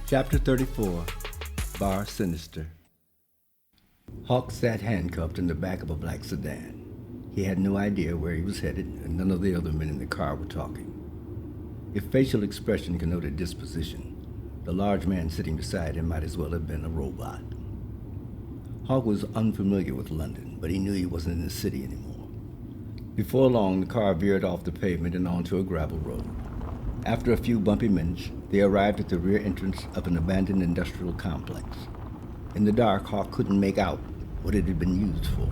Chapter 34, Bar Sinister. Hawk sat handcuffed in the back of a black sedan. He had no idea where he was headed, and none of the other men in the car were talking. If facial expression connoted disposition, the large man sitting beside him might as well have been a robot. Hawk was unfamiliar with London, but he knew he wasn't in the city anymore. Before long, the car veered off the pavement and onto a gravel road. After a few bumpy minutes, they arrived at the rear entrance of an abandoned industrial complex. In the dark, Hawk couldn't make out what it had been used for.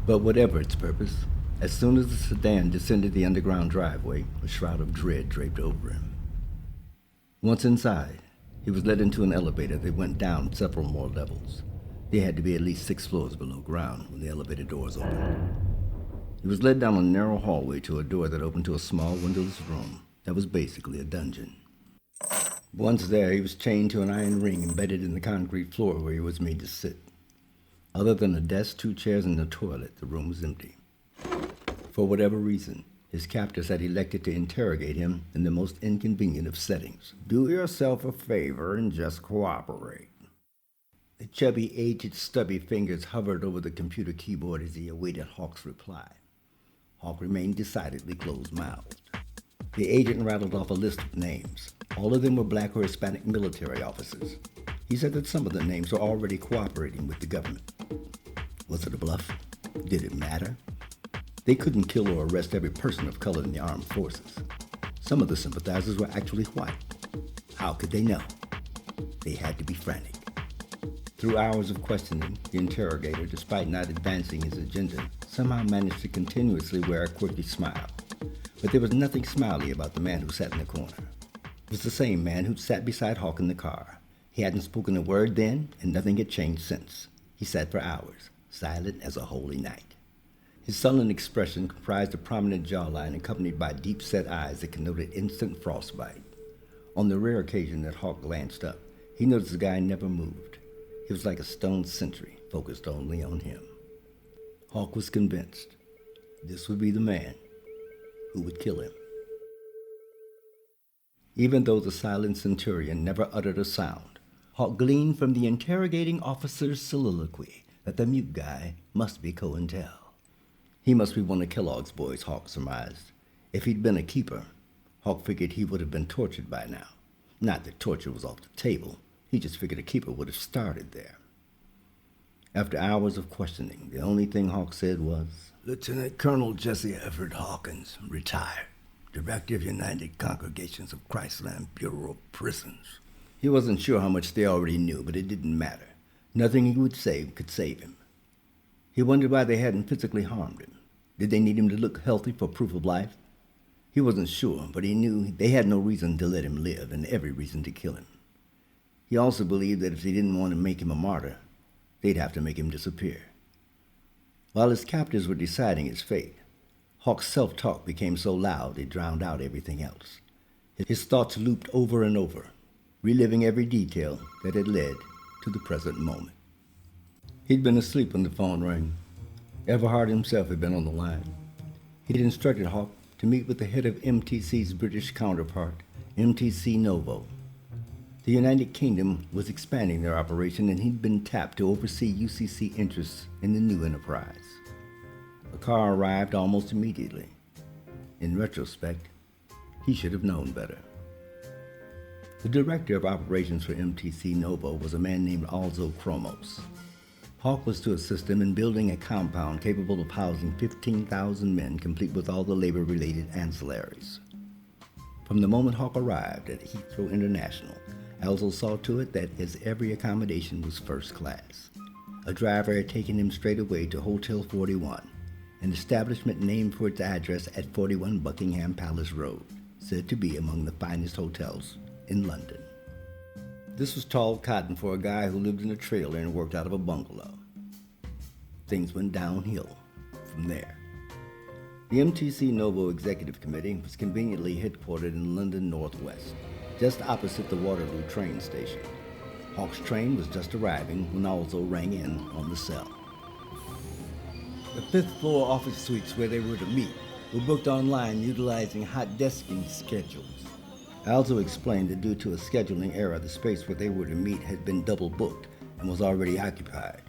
But whatever its purpose, as soon as the sedan descended the underground driveway, a shroud of dread draped over him. Once inside, he was led into an elevator that went down several more levels. They had to be at least 6 floors below ground when the elevator doors opened. He was led down a narrow hallway to a door that opened to a small windowless room that was basically a dungeon. Once there, he was chained to an iron ring embedded in the concrete floor where he was made to sit. Other than a desk, 2 chairs, and a toilet, the room was empty. For whatever reason, his captors had elected to interrogate him in the most inconvenient of settings. Do yourself a favor and just cooperate. The chubby, aged, stubby fingers hovered over the computer keyboard as he awaited Hawk's reply. Hawk remained decidedly closed-mouthed. The agent rattled off a list of names. All of them were black or Hispanic military officers. He said that some of the names were already cooperating with the government. Was it a bluff? Did it matter? They couldn't kill or arrest every person of color in the armed forces. Some of the sympathizers were actually white. How could they know? They had to be frantic. Through hours of questioning, the interrogator, despite not advancing his agenda, somehow managed to continuously wear a quirky smile. But there was nothing smiley about the man who sat in the corner. It was the same man who'd sat beside Hawk in the car. He hadn't spoken a word then, and nothing had changed since. He sat for hours, silent as a holy night. His sullen expression comprised a prominent jawline accompanied by deep-set eyes that connoted instant frostbite. On the rare occasion that Hawk glanced up, he noticed the guy never moved. He was like a stone sentry, focused only on him. Hawk was convinced this would be the man who would kill him. Even though the silent centurion never uttered a sound, Hawk gleaned from the interrogating officer's soliloquy that the mute guy must be COINTEL. He must be one of Kellogg's boys, Hawk surmised. If he'd been a keeper, Hawk figured he would have been tortured by now. Not that torture was off the table. He just figured a keeper would have started there. After hours of questioning, the only thing Hawk said was, "Lieutenant Colonel Jesse Everett Hawkins, retired, Director of United Congregations of Christland Bureau of Prisons." He wasn't sure how much they already knew, but it didn't matter. Nothing he would say could save him. He wondered why they hadn't physically harmed him. Did they need him to look healthy for proof of life? He wasn't sure, but he knew they had no reason to let him live and every reason to kill him. He also believed that if they didn't want to make him a martyr, they'd have to make him disappear. While his captors were deciding his fate, Hawk's self-talk became so loud it drowned out everything else. His thoughts looped over and over, reliving every detail that had led to the present moment. He'd been asleep when the phone rang. Everhard himself had been on the line. He'd instructed Hawk to meet with the head of MTC's British counterpart, MTC Novo. The United Kingdom was expanding their operation, and he'd been tapped to oversee UCC interests in the new enterprise. A car arrived almost immediately. In retrospect, he should have known better. The director of operations for MTC Novo was a man named Alzo Chromos. Hawk was to assist him in building a compound capable of housing 15,000 men, complete with all the labor-related ancillaries. From the moment Hawk arrived at Heathrow International, Alzo saw to it that his every accommodation was first class. A driver had taken him straight away to Hotel 41, an establishment named for its address at 41 Buckingham Palace Road, said to be among the finest hotels in London. This was tall cotton for a guy who lived in a trailer and worked out of a bungalow. Things went downhill from there. The MTC Novo Executive Committee was conveniently headquartered in London Northwest, just opposite the Waterloo train station. Hawk's train was just arriving when Alzo rang in on the cell. The 5th floor office suites where they were to meet were booked online utilizing hot desking schedules. Alzo explained that due to a scheduling error, the space where they were to meet had been double booked and was already occupied.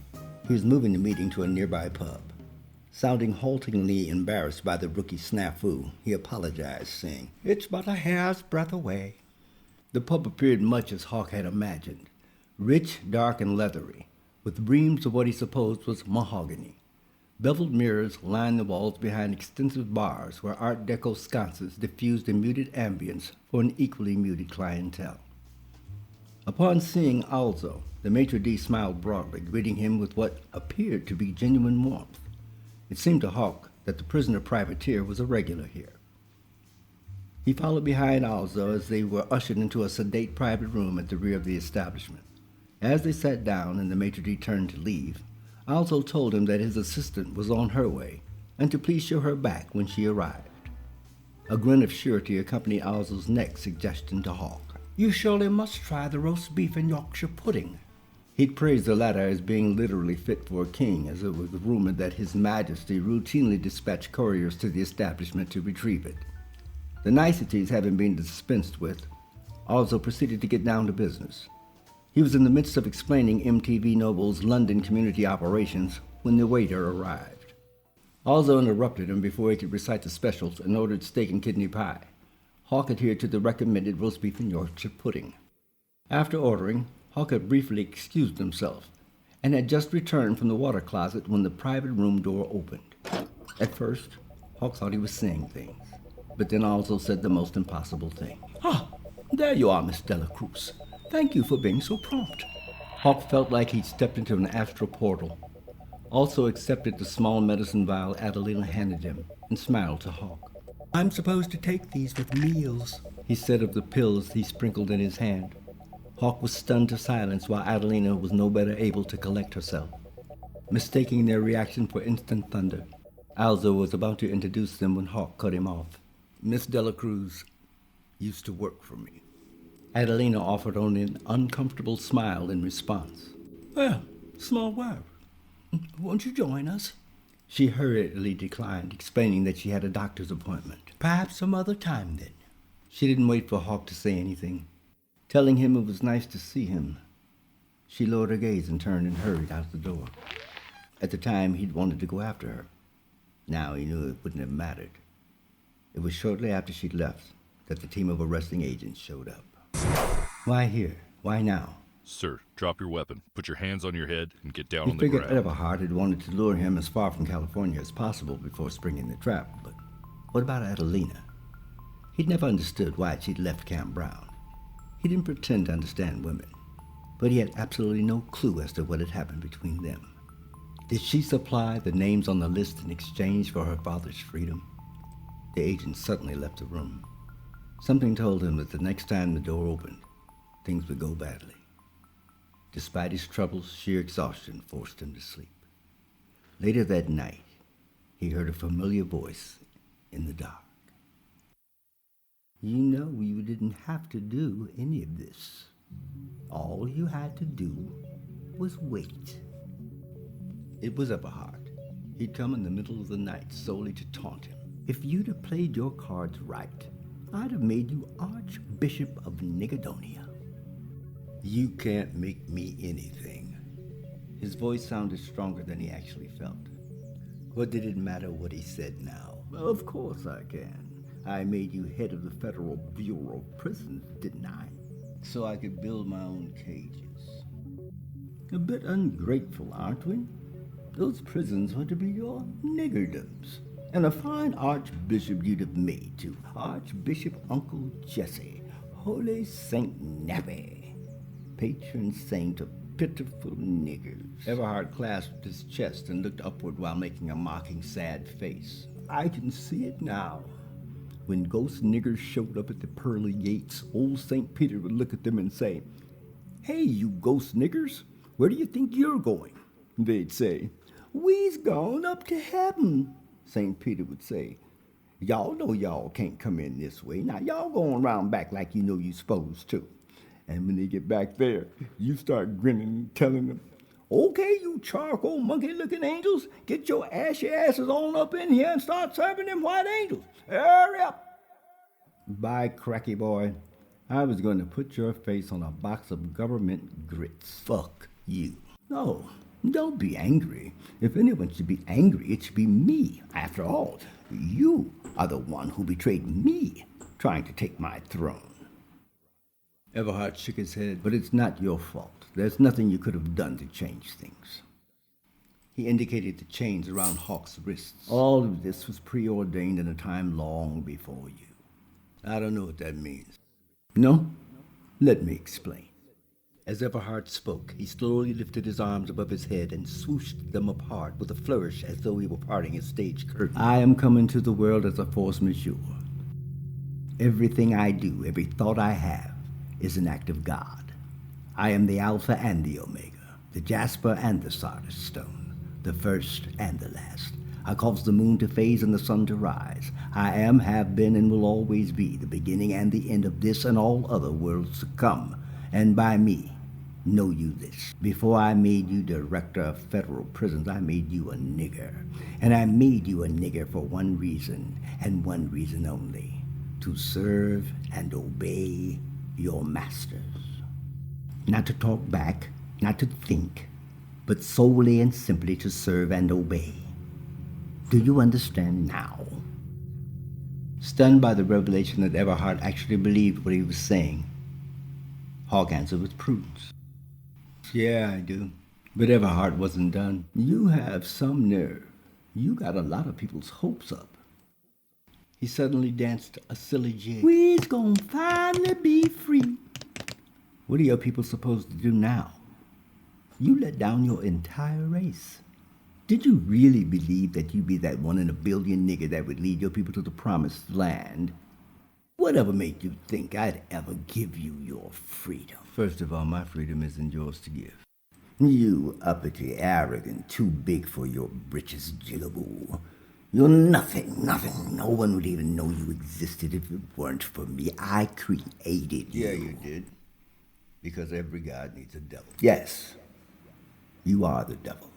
He was moving the meeting to a nearby pub. Sounding haltingly embarrassed by the rookie snafu, he apologized, saying, "It's but a hair's breadth away." The pub appeared much as Hawk had imagined, rich, dark, and leathery, with reams of what he supposed was mahogany. Beveled mirrors lined the walls behind extensive bars where Art Deco sconces diffused a muted ambience for an equally muted clientele. Upon seeing Alzo, the maitre d' smiled broadly, greeting him with what appeared to be genuine warmth. It seemed to Hawk that the prisoner privateer was a regular here. He followed behind Alzo as they were ushered into a sedate private room at the rear of the establishment. As they sat down and the maitre d' turned to leave, Alzo told him that his assistant was on her way and to please show her back when she arrived. A grin of surety accompanied Alzo's next suggestion to Hawk. "You surely must try the roast beef and Yorkshire pudding." He'd praised the latter as being literally fit for a king, as it was rumored that His Majesty routinely dispatched couriers to the establishment to retrieve it. The niceties having been dispensed with, Alzo proceeded to get down to business. He was in the midst of explaining MTV Noble's London community operations when the waiter arrived. Alzo interrupted him before he could recite the specials and ordered steak and kidney pie. Hawk adhered to the recommended roast beef and Yorkshire pudding. After ordering, Hawk had briefly excused himself and had just returned from the water closet when the private room door opened. At first, Hawk thought he was seeing things, but then Alzo said the most impossible thing. "Ah, there you are, Miss Dela Cruz. Thank you for being so prompt." Hawk felt like he'd stepped into an astral portal. Also accepted the small medicine vial Adelina handed him and smiled to Hawk. "I'm supposed to take these with meals," he said of the pills he sprinkled in his hand. Hawk was stunned to silence while Adelina was no better able to collect herself. Mistaking their reaction for instant thunder, Alzo was about to introduce them when Hawk cut him off. "Miss Dela Cruz used to work for me." Adelina offered only an uncomfortable smile in response. "Well, small world. Won't you join us?" She hurriedly declined, explaining that she had a doctor's appointment. "Perhaps some other time, then." She didn't wait for Hawk to say anything. Telling him it was nice to see him, she lowered her gaze and turned and hurried out the door. At the time, he'd wanted to go after her. Now he knew it wouldn't have mattered. It was shortly after she'd left that the team of arresting agents showed up. "Why here? Why now?" Sir, drop your weapon, put your hands on your head, and get down He on the figured ground. Everhart had wanted to lure him as far from California as possible before springing the trap, but what about Adelina? He'd never understood why she'd left Camp Brown. He didn't pretend to understand women, but he had absolutely no clue as to what had happened between them. Did she supply the names on the list in exchange for her father's freedom? The agent suddenly left the room. Something told him that the next time the door opened, things would go badly. Despite his troubles, sheer exhaustion forced him to sleep. Later that night, he heard a familiar voice in the dark. "You know you didn't have to do any of this. All you had to do was wait." It was Everhart. He'd come in the middle of the night solely to taunt him. "If you'd have played your cards right, I'd have made you Archbishop of Nigodonia." "You can't make me anything." His voice sounded stronger than he actually felt. What did it matter what he said now? "Of course I can. I made you head of the Federal Bureau of Prisons, didn't I? So I could build my own cages. A bit ungrateful, aren't we? Those prisons were to be your niggerdoms. And a fine archbishop you'd have made, too. Archbishop Uncle Jesse, Holy Saint Nappy, patron saint of pitiful niggers." Everhart clasped his chest and looked upward while making a mocking, sad face. "I can see it now. When ghost niggers showed up at the pearly gates, old St. Peter would look at them and say, 'Hey, you ghost niggers, where do you think you're going?' They'd say, 'We's gone up to heaven.' St. Peter would say, 'Y'all know y'all can't come in this way. Now y'all going around back like you know you supposed to.' And when they get back there, you start grinning and telling them, 'Okay, you charcoal monkey-looking angels, get your ashy asses on up in here and start serving them white angels. Hurry up.' By cracky boy, I was going to put your face on a box of government grits. Fuck you. No, don't be angry. If anyone should be angry, it should be me. After all, you are the one who betrayed me, trying to take my throne. Everhart shook his head. But it's not your fault. There's nothing you could have done to change things. He indicated the chains around Hawk's wrists. All of this was preordained in a time long before you. I don't know what that means. No? Let me explain. As Everhart spoke, he slowly lifted his arms above his head and swooshed them apart with a flourish as though he were parting his stage curtain. I am coming to the world as a force majeure. Everything I do, every thought I have, is an act of God. I am the Alpha and the Omega, the Jasper and the Sardis Stone, the first and the last. I cause the moon to phase and the sun to rise. I am, have been, and will always be the beginning and the end of this and all other worlds to come. And by me, know you this. Before I made you director of federal prisons, I made you a nigger. And I made you a nigger for one reason, and one reason only. To serve and obey your masters. Not to talk back, not to think, but solely and simply to serve and obey. Do you understand now? Stunned by the revelation that Everhart actually believed what he was saying, Hawk answered with prudence. Yeah, I do. But Everhart wasn't done. You have some nerve. You got a lot of people's hopes up. He suddenly danced a silly jig. We's gonna finally be free. What are your people supposed to do now? You let down your entire race. Did you really believe that you'd be that one in a billion nigger that would lead your people to the promised land? Whatever made you think I'd ever give you your freedom? First of all, my freedom isn't yours to give. You uppity, arrogant, too big for your britches, jigaboo. You're nothing. No one would even know you existed if it weren't for me. I created you. Yeah, you did. Because every god needs a devil. Yes, you are the devil.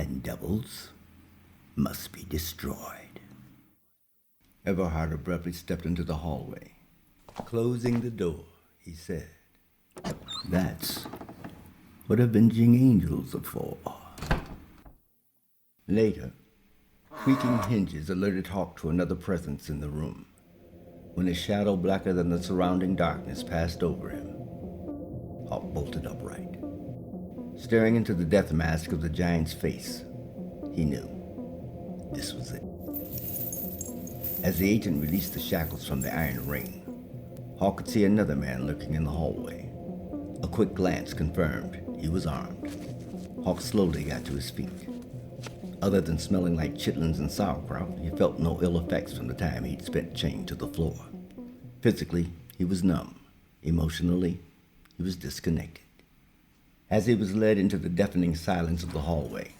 And devils must be destroyed. Everhart abruptly stepped into the hallway. Closing the door, he said, That's what avenging angels are for. Later, creaking hinges alerted Hawk to another presence in the room. When a shadow blacker than the surrounding darkness passed over him, Hawk bolted upright. Staring into the death mask of the giant's face, he knew this was it. As the agent released the shackles from the iron ring, Hawk could see another man lurking in the hallway. A quick glance confirmed he was armed. Hawk slowly got to his feet. Other than smelling like chitlins and sauerkraut, he felt no ill effects from the time he'd spent chained to the floor. Physically, he was numb. Emotionally, he was disconnected. As he was led into the deafening silence of the hallway,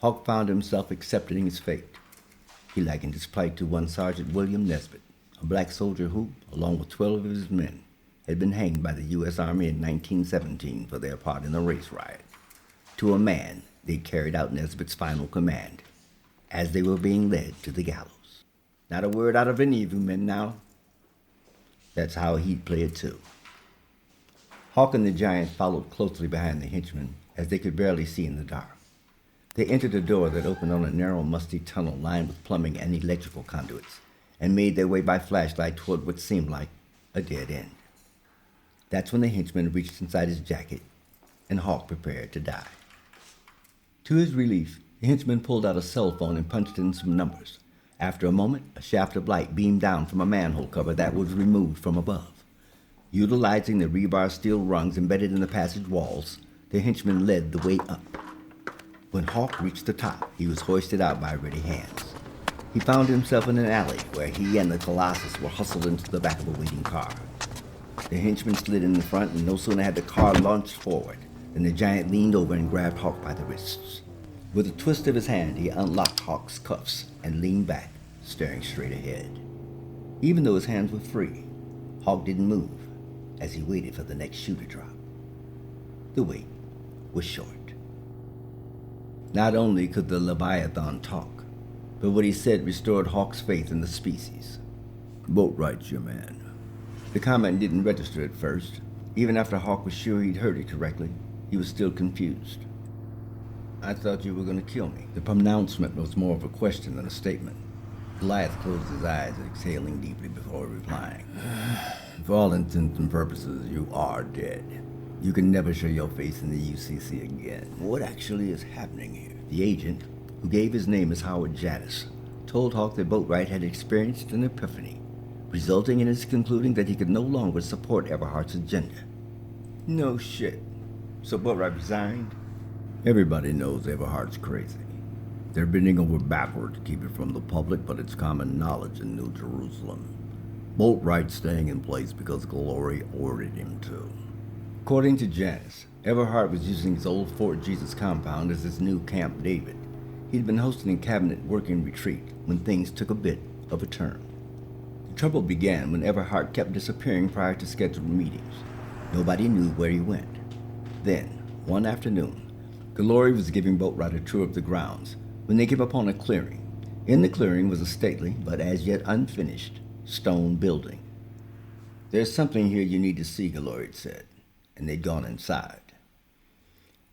Hawk found himself accepting his fate. He likened his plight to one Sergeant William Nesbitt, a black soldier who, along with 12 of his men, had been hanged by the U.S. Army in 1917 for their part in the race riot. To a man, they carried out Nesbitt's final command, as they were being led to the gallows. Not a word out of any of you men now. That's how he'd play it too. Hawk and the giant followed closely behind the henchmen, as they could barely see in the dark. They entered a door that opened on a narrow, musty tunnel lined with plumbing and electrical conduits, and made their way by flashlight toward what seemed like a dead end. That's when the henchman reached inside his jacket, and Hawk prepared to die. To his relief, the henchman pulled out a cell phone and punched in some numbers. After a moment, a shaft of light beamed down from a manhole cover that was removed from above. Utilizing the rebar steel rungs embedded in the passage walls, the henchman led the way up. When Hawk reached the top, he was hoisted out by ready hands. He found himself in an alley where he and the Colossus were hustled into the back of a waiting car. The henchman slid in the front, and no sooner had the car launched forward than the giant leaned over and grabbed Hawk by the wrists. With a twist of his hand, he unlocked Hawk's cuffs and leaned back, staring straight ahead. Even though his hands were free, Hawk didn't move as he waited for the next shoe to drop. The wait was short. Not only could the Leviathan talk, but what he said restored Hawk's faith in the species. Boat right, your man. The comment didn't register at first. Even after Hawk was sure he'd heard it correctly, he was still confused. I thought you were going to kill me. The pronouncement was more of a question than a statement. Goliath closed his eyes, exhaling deeply before replying. For all intents and purposes, you are dead. You can never show your face in the UCC again. What actually is happening here? The agent, who gave his name as Howard Janice, told Hawk that Boatwright had experienced an epiphany, resulting in his concluding that he could no longer support Everhart's agenda. No shit. So Boatwright resigned? Everybody knows Everhart's crazy. They're bending over backward to keep it from the public, but it's common knowledge in New Jerusalem. Boatwright's staying in place because Glory ordered him to. According to Janice, Everhart was using his old Fort Jesus compound as his new Camp David. He'd been hosting a cabinet working retreat when things took a bit of a turn. The trouble began when Everhart kept disappearing prior to scheduled meetings. Nobody knew where he went. Then, one afternoon, Glory was giving Boatwright a tour of the grounds when they came upon a clearing. In the clearing was a stately, but as yet unfinished, stone building. There's something here you need to see, Glory said, and they'd gone inside.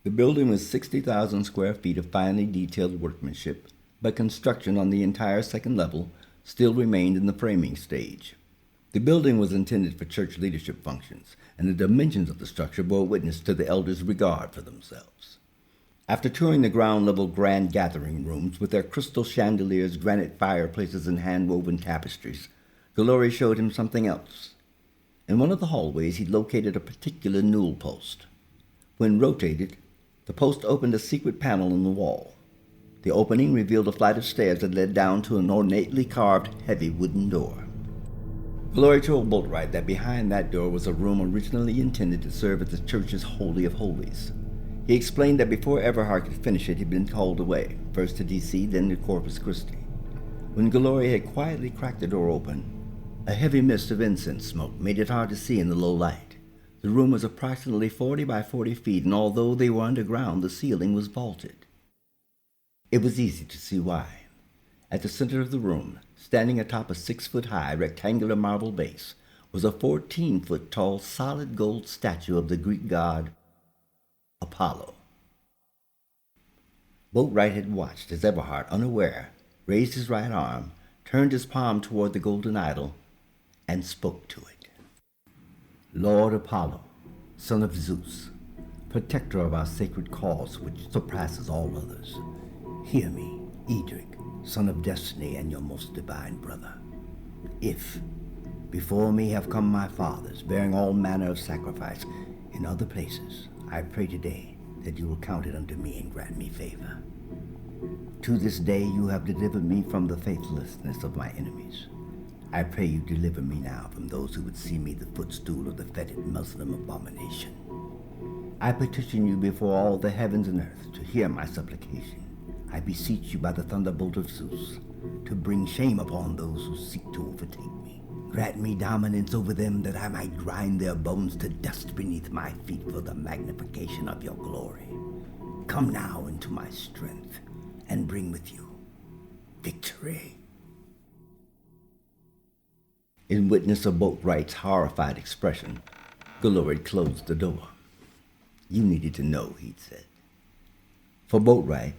The building was 60,000 square feet of finely detailed workmanship, but construction on the entire second level still remained in the framing stage. The building was intended for church leadership functions, and the dimensions of the structure bore witness to the elders' regard for themselves. After touring the ground-level grand gathering rooms with their crystal chandeliers, granite fireplaces, and hand-woven tapestries, Glory showed him something else. In one of the hallways, he located a particular newel post. When rotated, the post opened a secret panel in the wall. The opening revealed a flight of stairs that led down to an ornately carved, heavy wooden door. Glory told Boatwright that behind that door was a room originally intended to serve as the church's Holy of Holies. He explained that before Everhart could finish it, he'd been called away, first to D.C., then to Corpus Christi. When Glory had quietly cracked the door open, a heavy mist of incense smoke made it hard to see in the low light. The room was approximately 40 by 40 feet, and although they were underground, the ceiling was vaulted. It was easy to see why. At the center of the room, standing atop a 6-foot-high rectangular marble base, was a 14-foot-tall solid gold statue of the Greek god Apollo. Boatwright had watched as Everhart, unaware, raised his right arm, turned his palm toward the golden idol, and spoke to it. Lord Apollo, son of Zeus, protector of our sacred cause which surpasses all others, hear me, Edric, son of Destiny and your most divine brother. If before me have come my fathers, bearing all manner of sacrifice in other places, I pray today that you will count it unto me and grant me favor. To this day you have delivered me from the faithlessness of my enemies. I pray you deliver me now from those who would see me the footstool of the fetid Muslim abomination. I petition you before all the heavens and earth to hear my supplication. I beseech you by the thunderbolt of Zeus to bring shame upon those who seek to overtake me. Grant me dominance over them that I might grind their bones to dust beneath my feet for the magnification of your glory. Come now into my strength and bring with you victory. In witness of Boatwright's horrified expression, Glory closed the door. You needed to know, he'd said. For Boatwright,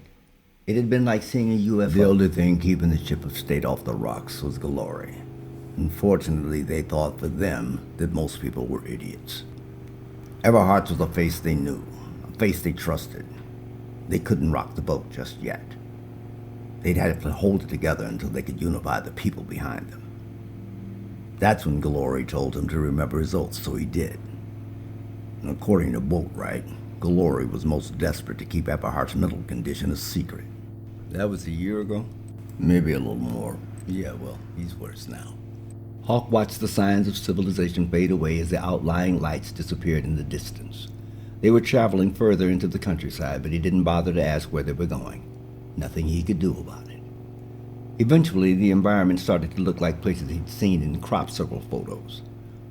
it had been like seeing a UFO. The only thing keeping the ship of state off the rocks was Glory. Unfortunately, they thought for them that most people were idiots. Everhart was a face they knew, a face they trusted. They couldn't rock the boat just yet. They'd have to hold it together until they could unify the people behind them. That's when Glory told him to remember his oath, so he did. And according to Boatwright, Glory was most desperate to keep Everhart's mental condition a secret. That was a year ago? Maybe a little more. Yeah, well, he's worse now. Hawk watched the signs of civilization fade away as the outlying lights disappeared in the distance. They were traveling further into the countryside, but he didn't bother to ask where they were going. Nothing he could do about it. Eventually, the environment started to look like places he'd seen in crop circle photos.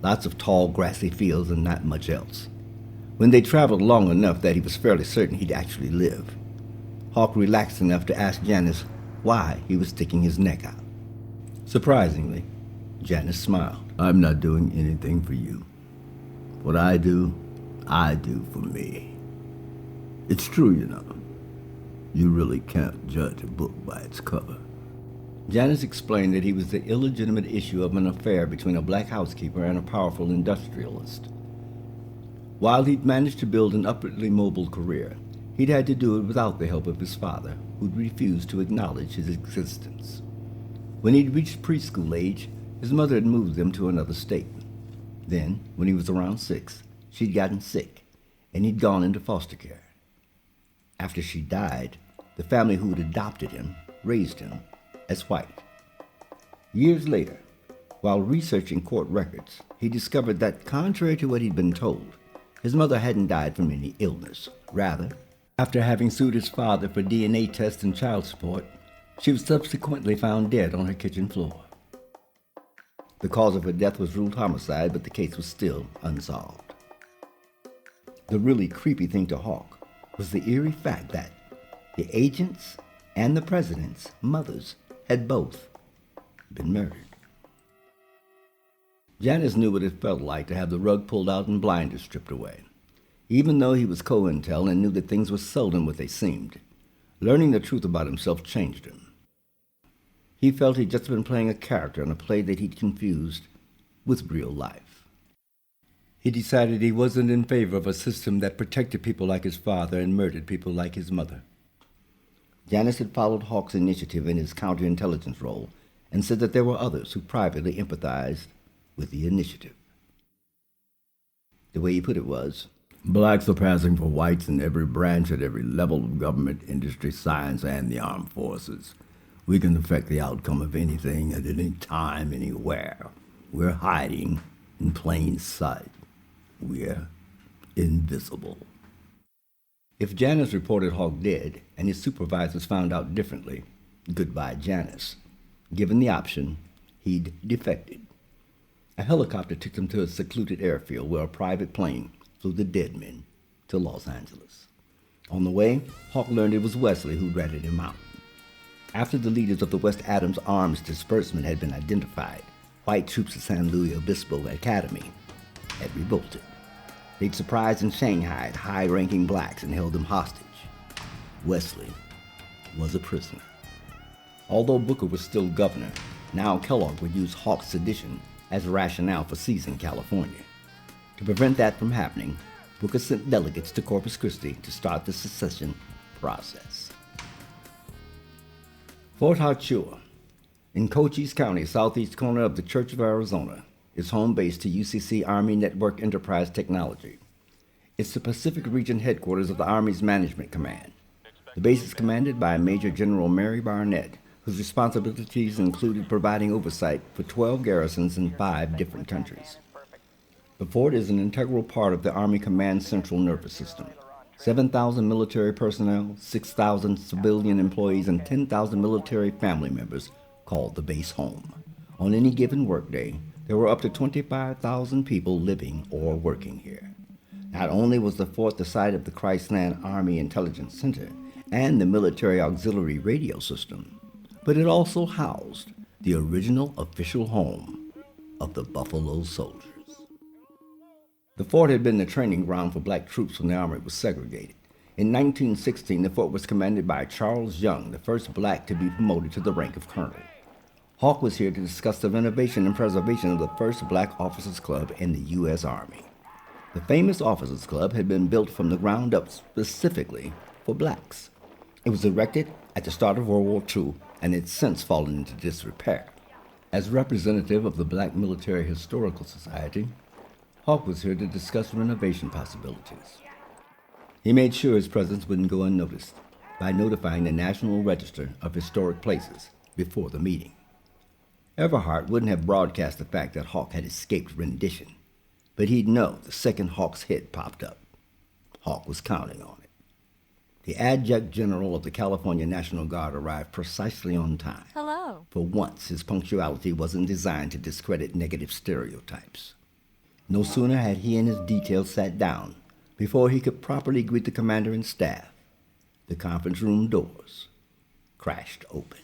Lots of tall, grassy fields and not much else. When they traveled long enough that he was fairly certain he'd actually live, Hawk relaxed enough to ask Janice why he was sticking his neck out. Surprisingly, Janice smiled. I'm not doing anything for you. What I do for me. It's true, you know. You really can't judge a book by its cover. Janice explained that he was the illegitimate issue of an affair between a black housekeeper and a powerful industrialist. While he'd managed to build an upwardly mobile career, he'd had to do it without the help of his father, who'd refused to acknowledge his existence. When he'd reached preschool age, his mother had moved them to another state. Then, when he was around 6, she'd gotten sick, and he'd gone into foster care. After she died, the family who had adopted him raised him as white. Years later, while researching court records, he discovered that, contrary to what he'd been told, his mother hadn't died from any illness. Rather, after having sued his father for DNA tests and child support, she was subsequently found dead on her kitchen floor. The cause of her death was ruled homicide, but the case was still unsolved. The really creepy thing to Hawk was the eerie fact that the agents and the president's mothers had both been murdered. Janice knew what it felt like to have the rug pulled out and blinders stripped away. Even though he was COINTEL and knew that things were seldom what they seemed, learning the truth about himself changed him. He felt he'd just been playing a character in a play that he'd confused with real life. He decided he wasn't in favor of a system that protected people like his father and murdered people like his mother. Janice had followed Hawk's initiative in his counterintelligence role and said that there were others who privately empathized with the initiative. The way he put it was, Blacks are passing for whites in every branch at every level of government, industry, science, and the armed forces. We can affect the outcome of anything at any time, anywhere. We're hiding in plain sight. We're invisible. If Janice reported Hawk dead and his supervisors found out differently, goodbye Janice. Given the option, he'd defected. A helicopter took them to a secluded airfield where a private plane flew the dead men to Los Angeles. On the way, Hawk learned it was Wesley who ratted him out. After the leaders of the West Adams arms disbursement had been identified, white troops at San Luis Obispo Academy had revolted. They'd surprised and shanghaied high-ranking blacks and held them hostage. Wesley was a prisoner. Although Booker was still governor, now Kellogg would use Hawk's sedition as rationale for seizing California. To prevent that from happening, Booker sent delegates to Corpus Christi to start the secession process. Fort Hartsua, in Cochise County, southeast corner of the Church of Arizona, is home base to UCC Army Network Enterprise Technology. It's the Pacific Region headquarters of the Army's Management Command. The base is commanded by Major General Mary Barnett, whose responsibilities included providing oversight for 12 garrisons in 5 different countries. The fort is an integral part of the Army Command Central Nervous System. 7,000 military personnel, 6,000 civilian employees, and 10,000 military family members called the base home. On any given workday, there were up to 25,000 people living or working here. Not only was the fort the site of the Christland Army Intelligence Center and the military auxiliary radio system, but it also housed the original official home of the Buffalo Soldiers. The fort had been the training ground for black troops when the Army was segregated. In 1916, the fort was commanded by Charles Young, the first black to be promoted to the rank of colonel. Hawk was here to discuss the renovation and preservation of the first black officers' club in the U.S. Army. The famous officers' club had been built from the ground up specifically for blacks. It was erected at the start of World War II and it's since fallen into disrepair. As representative of the Black Military Historical Society, Hawk was here to discuss renovation possibilities. He made sure his presence wouldn't go unnoticed by notifying the National Register of Historic Places before the meeting. Everhart wouldn't have broadcast the fact that Hawk had escaped rendition, but he'd know the second Hawk's head popped up. Hawk was counting on it. The Adjutant General of the California National Guard arrived precisely on time. Hello. For once, his punctuality wasn't designed to discredit negative stereotypes. No sooner had he and his detail sat down before he could properly greet the commander and staff. The conference room doors crashed open.